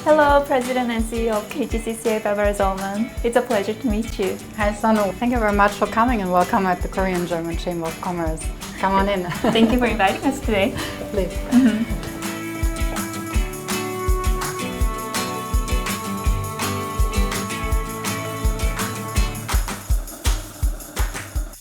Hello, President and CEO of KGCCI, Barbara ZOLLMANN. It's a pleasure to meet you. Hi, Sonu. Thank you very much for coming and welcome at the Korean-German Chamber of Commerce. Come on in. Thank you for inviting us today. Please.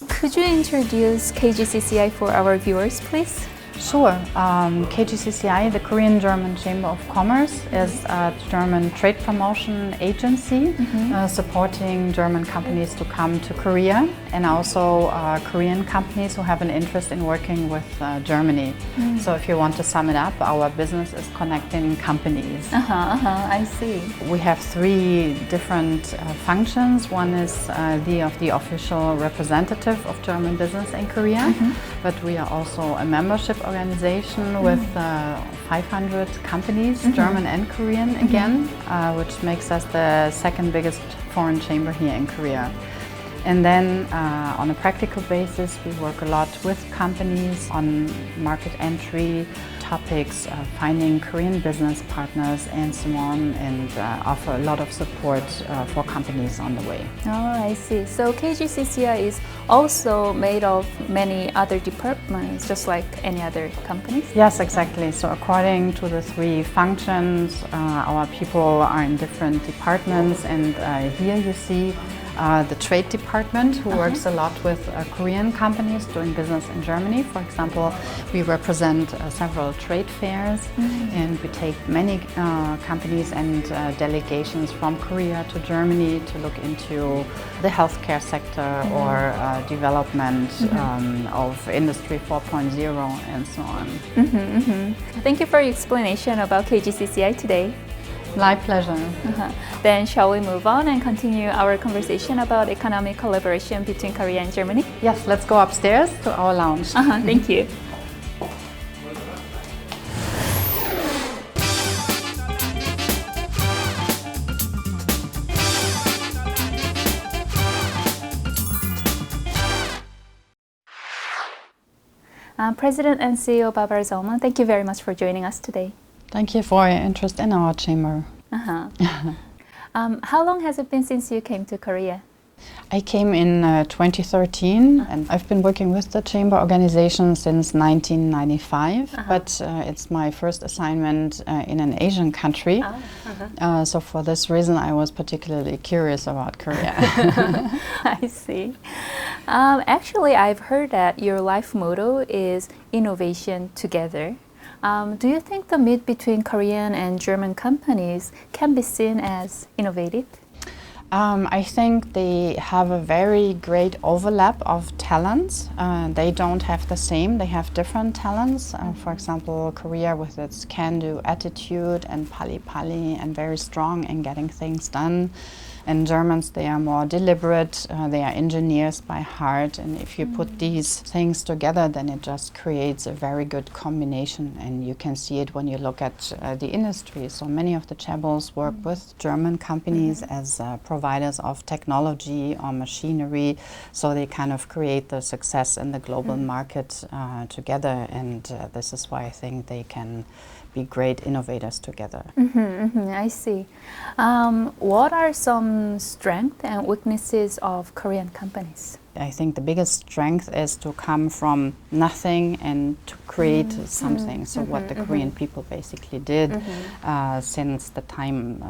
Could you introduce KGCCI for our viewers, please? Sure. KGCCI, the Korean-German Chamber of Commerce, is a German trade promotion agency supporting German companies to come to Korea and also Korean companies who have an interest in working with Germany. So if you want to sum it up, our business is connecting companies. I see. We have three different functions. One is the official representative of German business in Korea, but we are also a membership organization with 500 companies, German and Korean again, which makes us the second biggest foreign chamber here in Korea. And then on a practical basis, we work a lot with companies on market entry topics, finding Korean business partners and so on, and offer a lot of support for companies on the way. Oh, I see. So KGCCI is also made of many other departments, just like any other companies? Yes, exactly. So according to the three functions, our people are in different departments, and here you see the trade department, who works a lot with Korean companies doing business in Germany. For example, we represent several trade fairs, and we take many companies and delegations from Korea to Germany to look into the healthcare sector or development of Industry 4.0 and so on. Thank you for your explanation about KGCCI today. My pleasure. Then shall we move on and continue our conversation about economic collaboration between Korea and Germany? Yes, let's go upstairs to our lounge. Thank you. President and CEO Barbara ZOLLMANN, thank you very much for joining us today. Thank you for your interest in our chamber. How long has it been since you came to Korea? I came in 2013, and I've been working with the chamber organization since 1995, but it's my first assignment in an Asian country. So for this reason, I was particularly curious about Korea. I see. Actually, I've heard that your life motto is innovation together. Do you think the meet between Korean and German companies can be seen as innovative? I think they have a very great overlap of talents. They don't have the same, they have different talents. For example, Korea with its can-do attitude and pali-pali and very strong in getting things done. And Germans, they are more deliberate, they are engineers by heart, and if you put these things together, then it just creates a very good combination, and you can see it when you look at the industry. So many of the chaebols work with German companies as providers of technology or machinery, so they kind of create the success in the global market together, and this is why I think they can be great innovators together. I see. What are some strengths and weaknesses of Korean companies? I think the biggest strength is to come from nothing and to create something. So what the Korean people basically did since the time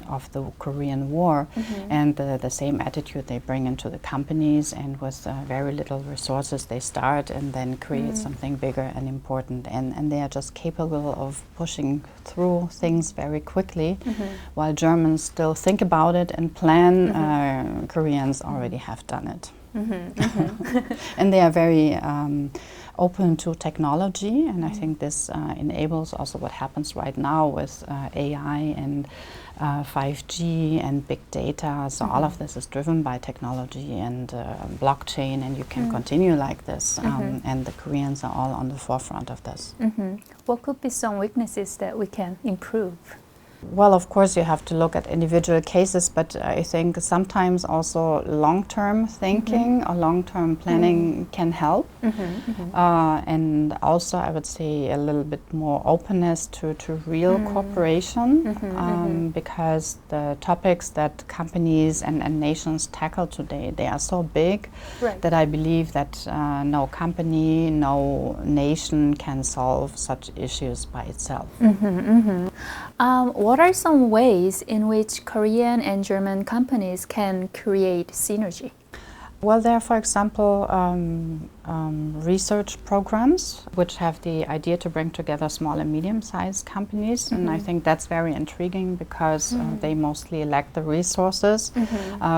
of the Korean War, and the same attitude they bring into the companies, and with very little resources they start and then create something bigger and important, and they are just capable of pushing through things very quickly. While Germans still think about it and plan, Koreans already have done it. And they are very open to technology, and I think this enables also what happens right now with AI and 5G and big data. So all of this is driven by technology and blockchain, and you can continue like this. And the Koreans are all on the forefront of this. What could be some weaknesses that we can improve? Well, of course, you have to look at individual cases, but I think sometimes also long-term thinking or long-term planning can help. And also, I would say, a little bit more openness to real cooperation, because the topics that companies and nations tackle today, they are so big that I believe that no company, no nation can solve such issues by itself. What are some ways in which Korean and German companies can create synergy? Well, there are, for example, research programs which have the idea to bring together small and medium-sized companies, and I think that's very intriguing because they mostly lack the resources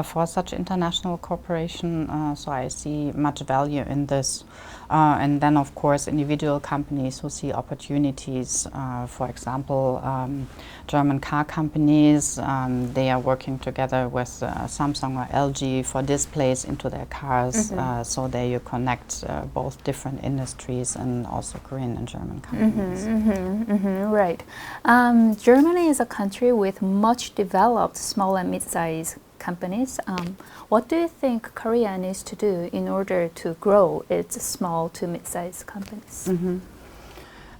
for such international cooperation, so I see much value in this. And then, of course, individual companies who see opportunities. For example, German car companies, they are working together with Samsung or LG for displays into their cars. So there you connect both different industries and also Korean and German companies. Right. Germany is a country with much developed small and mid-sized companies. What do you think Korea needs to do in order to grow its small to mid-sized companies?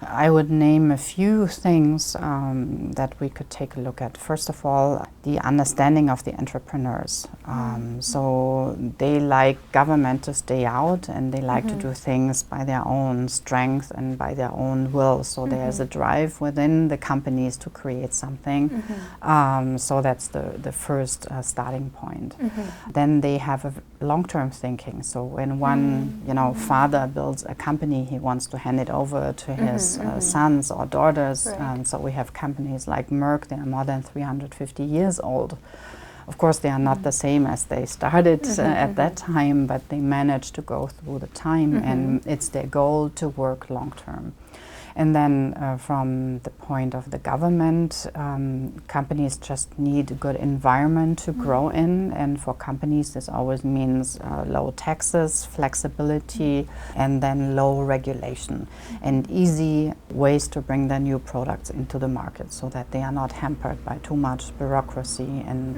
I would name a few things that we could take a look at. First of all, the understanding of the entrepreneurs. So they like government to stay out, and they like to do things by their own strength and by their own will. So there's a drive within the companies to create something. So that's the first starting point. Then they have a long-term thinking. So when one father builds a company, he wants to hand it over to his sons or daughters. So we have companies like Merck, they are more than 350 years old. Of course, they are not the same as they started at that time, but they managed to go through the time, and it's their goal to work long term. And then from the point of the government, companies just need a good environment to grow in, and for companies this always means low taxes, flexibility, and then low regulation, and easy ways to bring their new products into the market so that they are not hampered by too much bureaucracy and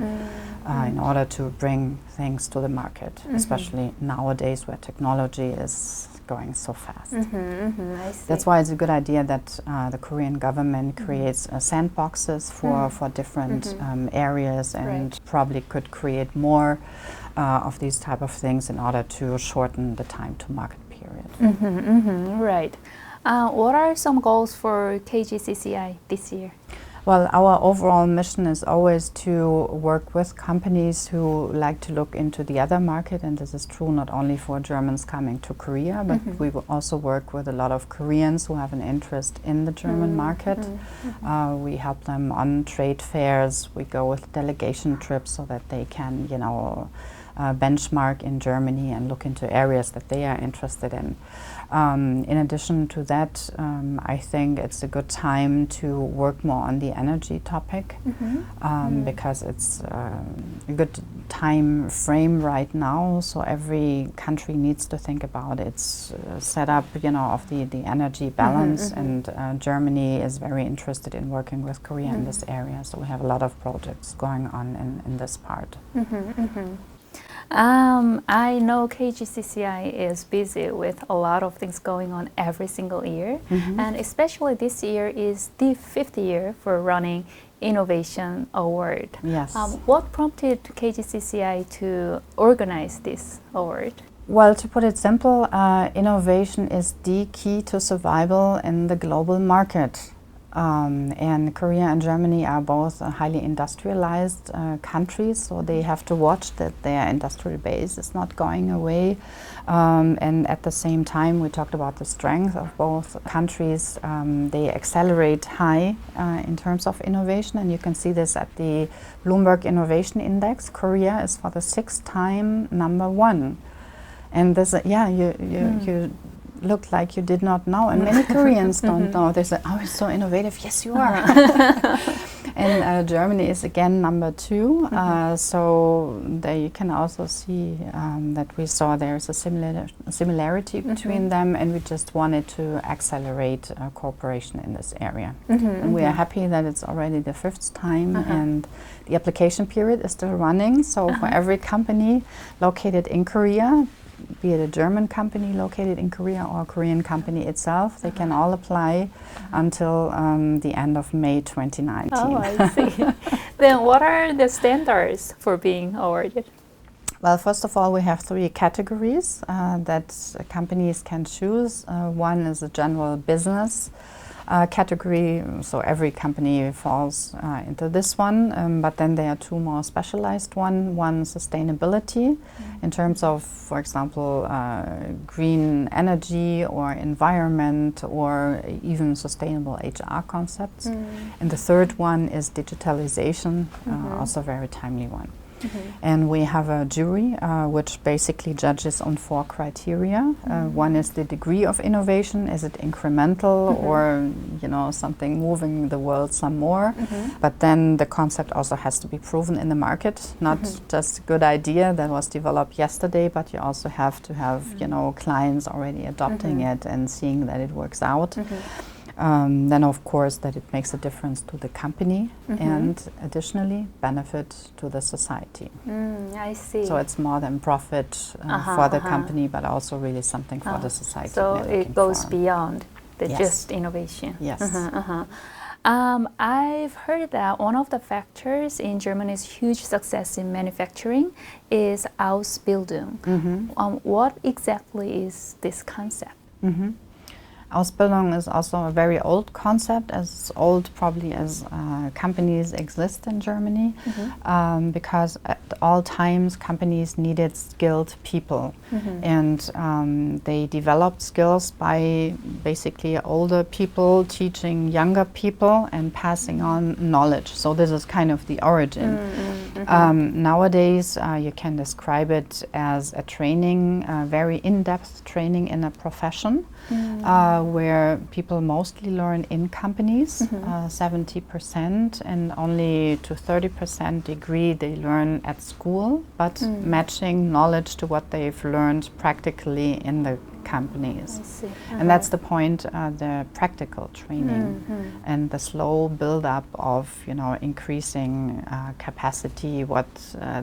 in order to bring things to the market, especially nowadays where technology is going so fast. I see. That's why it's a good idea that the Korean government creates sandboxes for different areas, and probably could create more of these type of things in order to shorten the time to market period. Right. What are some goals for KGCCI this year? Well, our overall mission is always to work with companies who like to look into the other market, and this is true not only for Germans coming to Korea, but we will also work with a lot of Koreans who have an interest in the German market. We help them on trade fairs, we go with delegation trips so that they can, benchmark in Germany and look into areas that they are interested in. In addition to that, I think it's a good time to work more on the energy topic, because it's a good time frame right now. So every country needs to think about its setup, of the energy balance, and Germany is very interested in working with Korea in this area. So we have a lot of projects going on in this part. I know KGCCI is busy with a lot of things going on every single year, and especially this year is the 5th year for running Innovation Award. Yes. What prompted KGCCI to organize this award? Well, to put it simple, innovation is the key to survival in the global market. And Korea and Germany are both highly industrialized countries, so they have to watch that their industrial base is not going away. And at the same time, we talked about the strength of both countries. They accelerate high in terms of innovation, and you can see this at the Bloomberg Innovation Index. Korea is for the 6th time #1. And this, you look like you did not know, and many Koreans don't know. They say, "Oh, it's so innovative." Yes, you are. And Germany is again #2. So there you can also see that we saw there is a similarity between them, and we just wanted to accelerate cooperation in this area. And we are happy that it's already the 5th time, and the application period is still running. So for every company located in Korea, be it a German company located in Korea or a Korean company itself, they can all apply until the end of May 2019. Oh, I see. Then what are the standards for being awarded? Well, first of all, we have 3 categories that companies can choose. One is a general business category, so every company falls into this one, but then there are 2 more specialized ones. One, sustainability, in terms of, for example, green energy or environment, or even sustainable HR concepts. And the 3rd one is digitalization, also a very timely one. And we have a jury which basically judges on 4 criteria. One is the degree of innovation. Is it incremental or something moving the world some more? But then the concept also has to be proven in the market, not just a good idea that was developed yesterday, but you also have to have clients already adopting it and seeing that it works out. Then of course that it makes a difference to the company and additionally benefit to the society. I see. So it's more than profit for the company, but also really something for the society. So it goes beyond the just innovation. Yes. I've heard that one of the factors in Germany's huge success in manufacturing is Ausbildung. What exactly is this concept? Ausbildung is also a very old concept, as old probably as companies exist in Germany, because at all times companies needed skilled people, and they developed skills by basically older people teaching younger people and passing on knowledge. So this is kind of the origin. Nowadays you can describe it as a training, very in-depth training in a profession, where people mostly learn in companies, 70%, and only to 30% degree they learn at school, but matching knowledge to what they've learned practically in the companies. I see. And that's the point, the practical training and the slow build-up of increasing capacity, what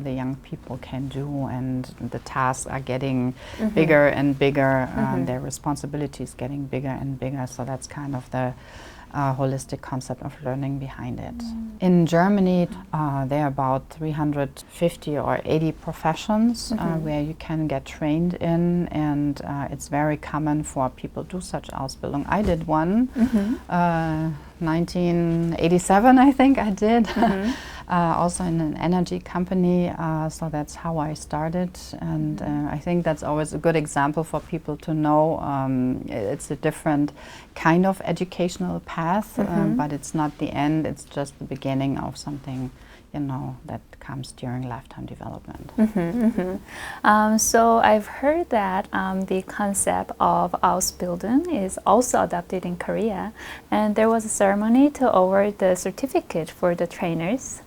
the young people can do, and the tasks are getting bigger and bigger, their responsibilities getting bigger and bigger. So that's kind of the holistic concept of learning behind it. In Germany, there are about 350 or 80 professions where you can get trained in, and it's very common for people to do such Ausbildung. I did one, 1987 I think I did, also in an energy company, so that's how I started, and I think that's always a good example for people to know. It's a different kind of educational path, but it's not the end, it's just the beginning of something that comes during lifetime development. So I've heard that the concept of Ausbildung is also adopted in Korea, and there was a ceremony to award the certificate for the trainers.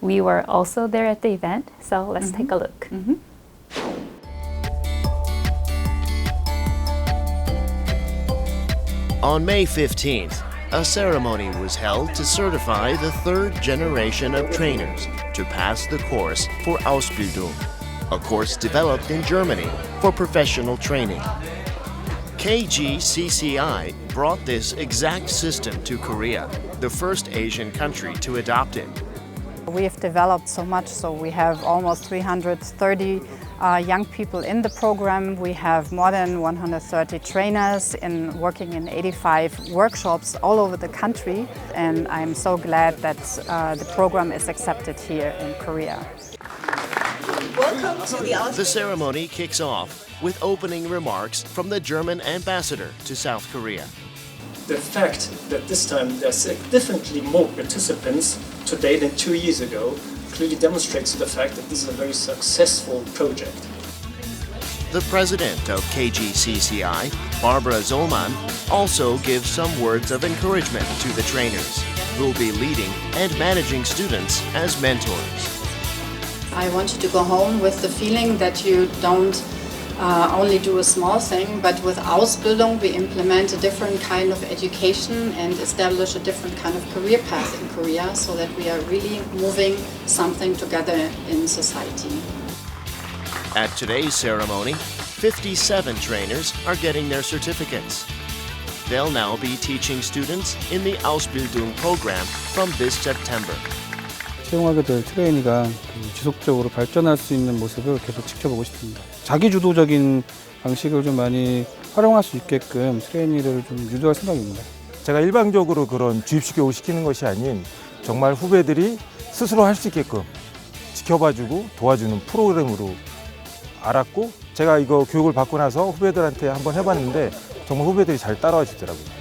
We were also there at the event, so let's take a look. On May 15th, a ceremony was held to certify the 3rd generation of trainers to pass the course for Ausbildung. a course developed in Germany for professional training. KGCCI brought this exact system to Korea, the first Asian country to adopt it. We've developed so much, so we have almost 330 young people in the program. We have more than 130 trainers working in 85 workshops all over the country, and I'm so glad that the program is accepted here in Korea. Welcome to The ceremony kicks off with opening remarks from the German ambassador to South Korea. The fact that this time there's significantly more participants today than 2 years ago clearly demonstrates the fact that this is a very successful project. The president of KGCCI, Barbara ZOLLMANN, also gives some words of encouragement to the trainers, who will be leading and managing students as mentors. I want you to go home with the feeling that you don't only do a small thing, but with Ausbildung we implement a different kind of education and establish a different kind of career path in Korea, so that we are really moving something together in society. At today's ceremony, 57 trainers are getting their certificates. They'll now be teaching students in the Ausbildung program from this September. 채용하게 될 트레이니가 지속적으로 발전할 수 있는 모습을 계속 지켜보고 싶습니다. 자기주도적인 방식을 좀 많이 활용할 수 있게끔 트레이니를 좀 유도할 생각입니다. 제가 일방적으로 그런 주입식 교육을 시키는 것이 아닌 정말 후배들이 스스로 할 수 있게끔 지켜봐주고 도와주는 프로그램으로 알았고, 제가 이거 교육을 받고 나서 후배들한테 한번 해봤는데 정말 후배들이 잘 따라와 주더라고요.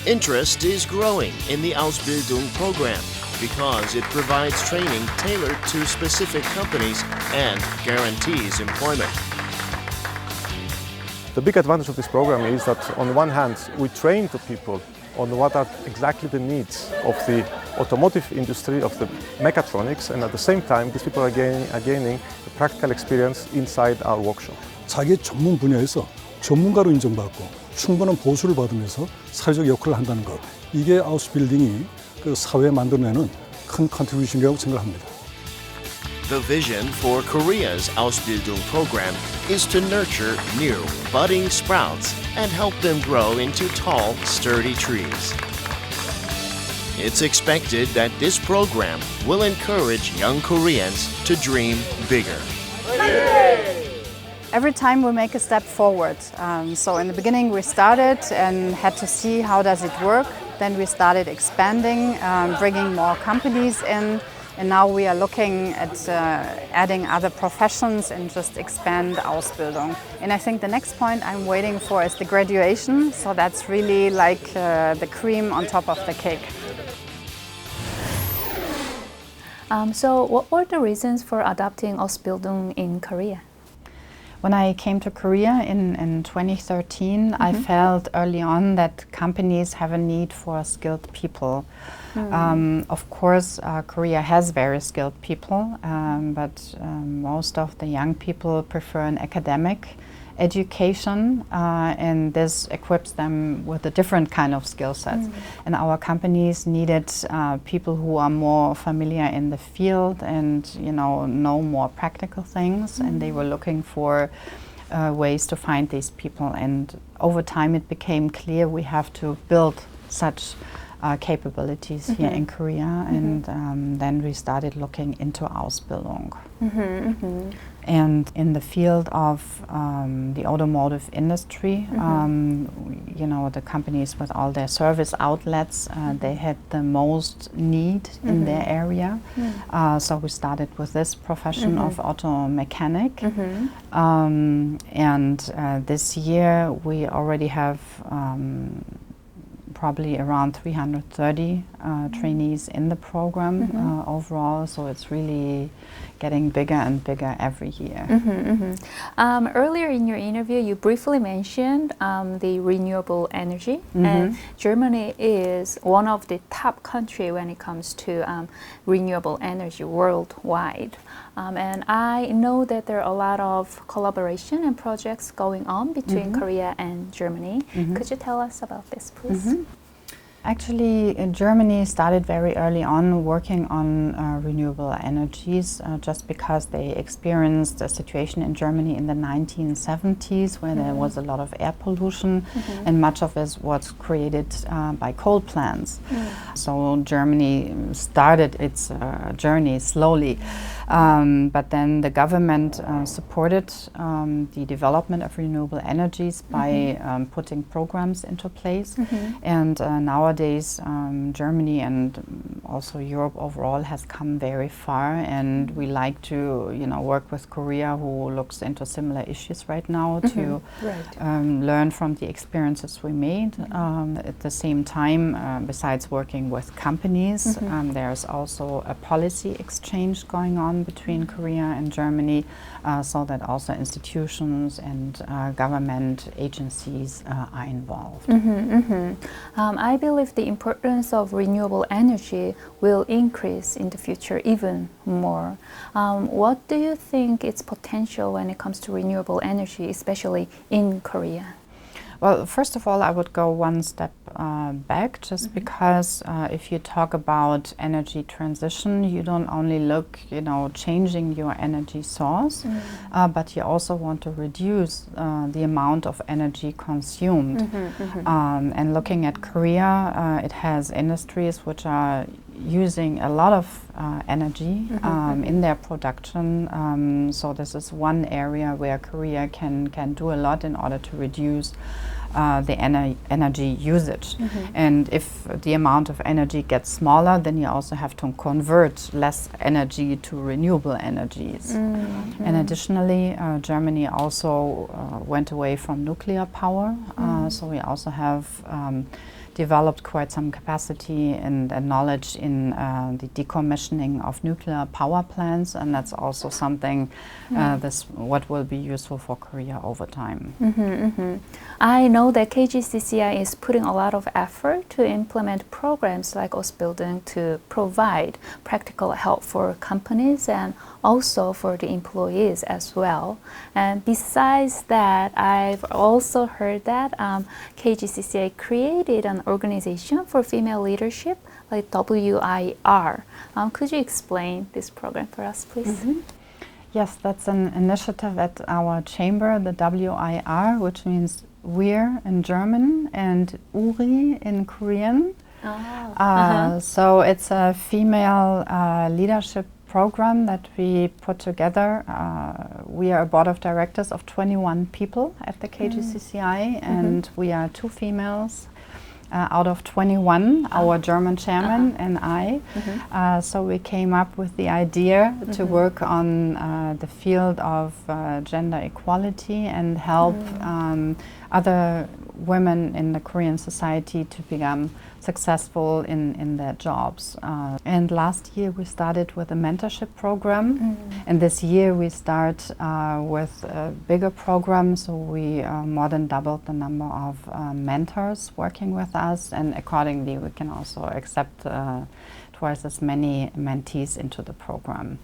Interest is growing in the Ausbildung program because it provides training tailored to specific companies and guarantees employment. The big advantage of this program is that on the one hand we train the people on what are exactly the needs of the automotive industry, of the mechatronics, and at the same time these people are gaining a practical experience inside our workshop. 자기 전문 분야에서 전문가로 인정받고 충분한 보수를 받으면서 사회적 역할을 한다는 것, 이게 아우스빌딩이 그 사회에 만들어내는 큰 컨트리뷰션이라고 생각합니다. The vision for Korea's Ausbildung program is to nurture new, budding sprouts and help them grow into tall, sturdy trees. It's expected that this program will encourage young Koreans to dream bigger. Every time we make a step forward. So in the beginning we started and had to see how does it work. Then we started expanding, bringing more companies in. And now we are looking at adding other professions and just expand Ausbildung. And I think the next point I'm waiting for is the graduation. So that's really like the cream on top of the cake. So what were the reasons for adopting Ausbildung in Korea? When I came to Korea in 2013, I felt early on that companies have a need for skilled people. Of course, Korea has very skilled people, but most of the young people prefer an academic education, and this equips them with a different kind of skill sets. And our companies needed people who are more familiar in the field and know more practical things, and they were looking for ways to find these people. And over time it became clear we have to build such capabilities here in Korea, and then we started looking into Ausbildung. And in the field of the automotive industry, the companies with all their service outlets, they had the most need in their area. So we started with this profession of auto mechanic. And this year we already have probably around 330 trainees in the program overall, so it's really getting bigger and bigger every year. Earlier in your interview, you briefly mentioned the renewable energy, and Germany is one of the top countries when it comes to renewable energy worldwide. And I know that there are a lot of collaboration and projects going on between Korea and Germany. Could you tell us about this, please? Actually, Germany started very early on working on renewable energies just because they experienced a situation in Germany in the 1970s where there was a lot of air pollution and much of it was created by coal plants. So Germany started its journey slowly. But then the government supported the development of renewable energies by putting programs into place. And nowadays Germany and also Europe overall has come very far, and we like to work with Korea, who looks into similar issues right now, to learn from the experiences we made. At the same time, besides working with companies, there's also a policy exchange going on between Korea and Germany, so that also institutions and government agencies are involved. I believe the importance of renewable energy will increase in the future even more. What do you think its potential when it comes to renewable energy, especially in Korea? Well, first of all, I would go one step back, just because if you talk about energy transition, you don't only look, changing your energy source, but you also want to reduce the amount of energy consumed. And looking at Korea, it has industries which are using a lot of energy in their production. So this is one area where Korea can do a lot in order to reduce the energy usage. And if the amount of energy gets smaller, then you also have to convert less energy to renewable energies. And additionally, Germany also went away from nuclear power. So we also have developed quite some capacity and knowledge in the decommissioning of nuclear power plants, and that's also something what will be useful for Korea over time. I know that KGCCI is putting a lot of effort to implement programs like Ausbildung to provide practical help for companies and also for the employees as well. And besides that, I've also heard that KGCCI created an organization for female leadership, like WIR. Could you explain this program for us, please? Yes, that's an initiative at our chamber, the WIR, which means we're in German and Uri in Korean. So it's a female leadership program that we put together. We are a board of directors of 21 people at the KGCCI, and we are 2 females out of 21, our German chairman and I. So we came up with the idea to work on the field of gender equality and help other women in the Korean society to become successful in their jobs. And last year we started with a mentorship program, and this year we start with a bigger program, so we more than doubled the number of mentors working with us, and accordingly we can also accept twice as many mentees into the program.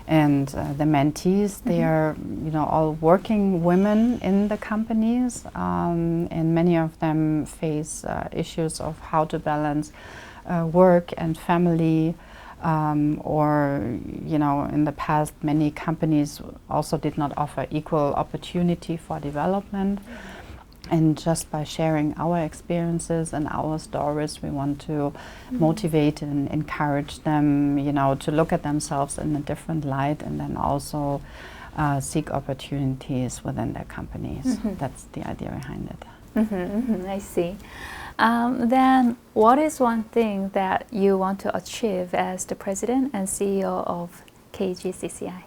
And the mentees, they are all working women in the companies, and many of them face issues of how to balance work and family, or in the past many companies also did not offer equal opportunity for development. And just by sharing our experiences and our stories, we want to motivate and encourage them, to look at themselves in a different light, and then also seek opportunities within their companies. That's the idea behind it. I see. Then what is one thing that you want to achieve as the president and CEO of KGCCI?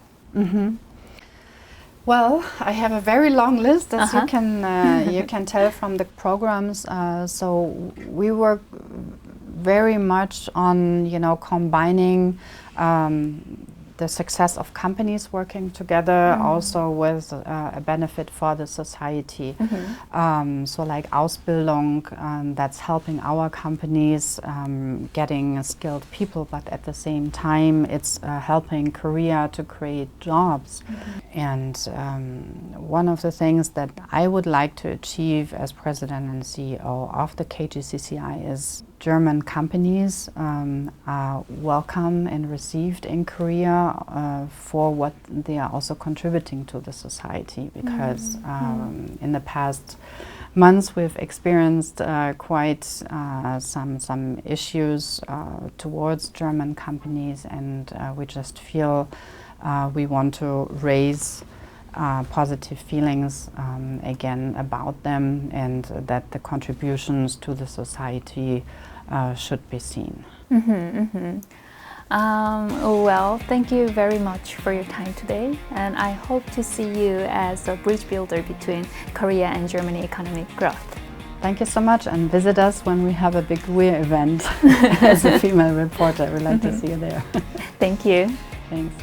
Well, I have a very long list, as you can tell from the programs. So we work very much on combining the success of companies working together, also with a benefit for the society. So like Ausbildung, that's helping our companies getting skilled people, but at the same time it's helping Korea to create jobs. And one of the things that I would like to achieve as president and CEO of the KGCCI is German companies are welcome and received in Korea for what they are also contributing to the society, because in the past months we've experienced quite some issues towards German companies, and we just feel we want to raise positive feelings again about them, and that the contributions to the society should be seen. Well, thank you very much for your time today, and I hope to see you as a bridge builder between Korea and Germany economic growth. Thank you so much, and visit us when we have a big WEIR event. As a female reporter, we'd like to see you there. Thank you. Thanks.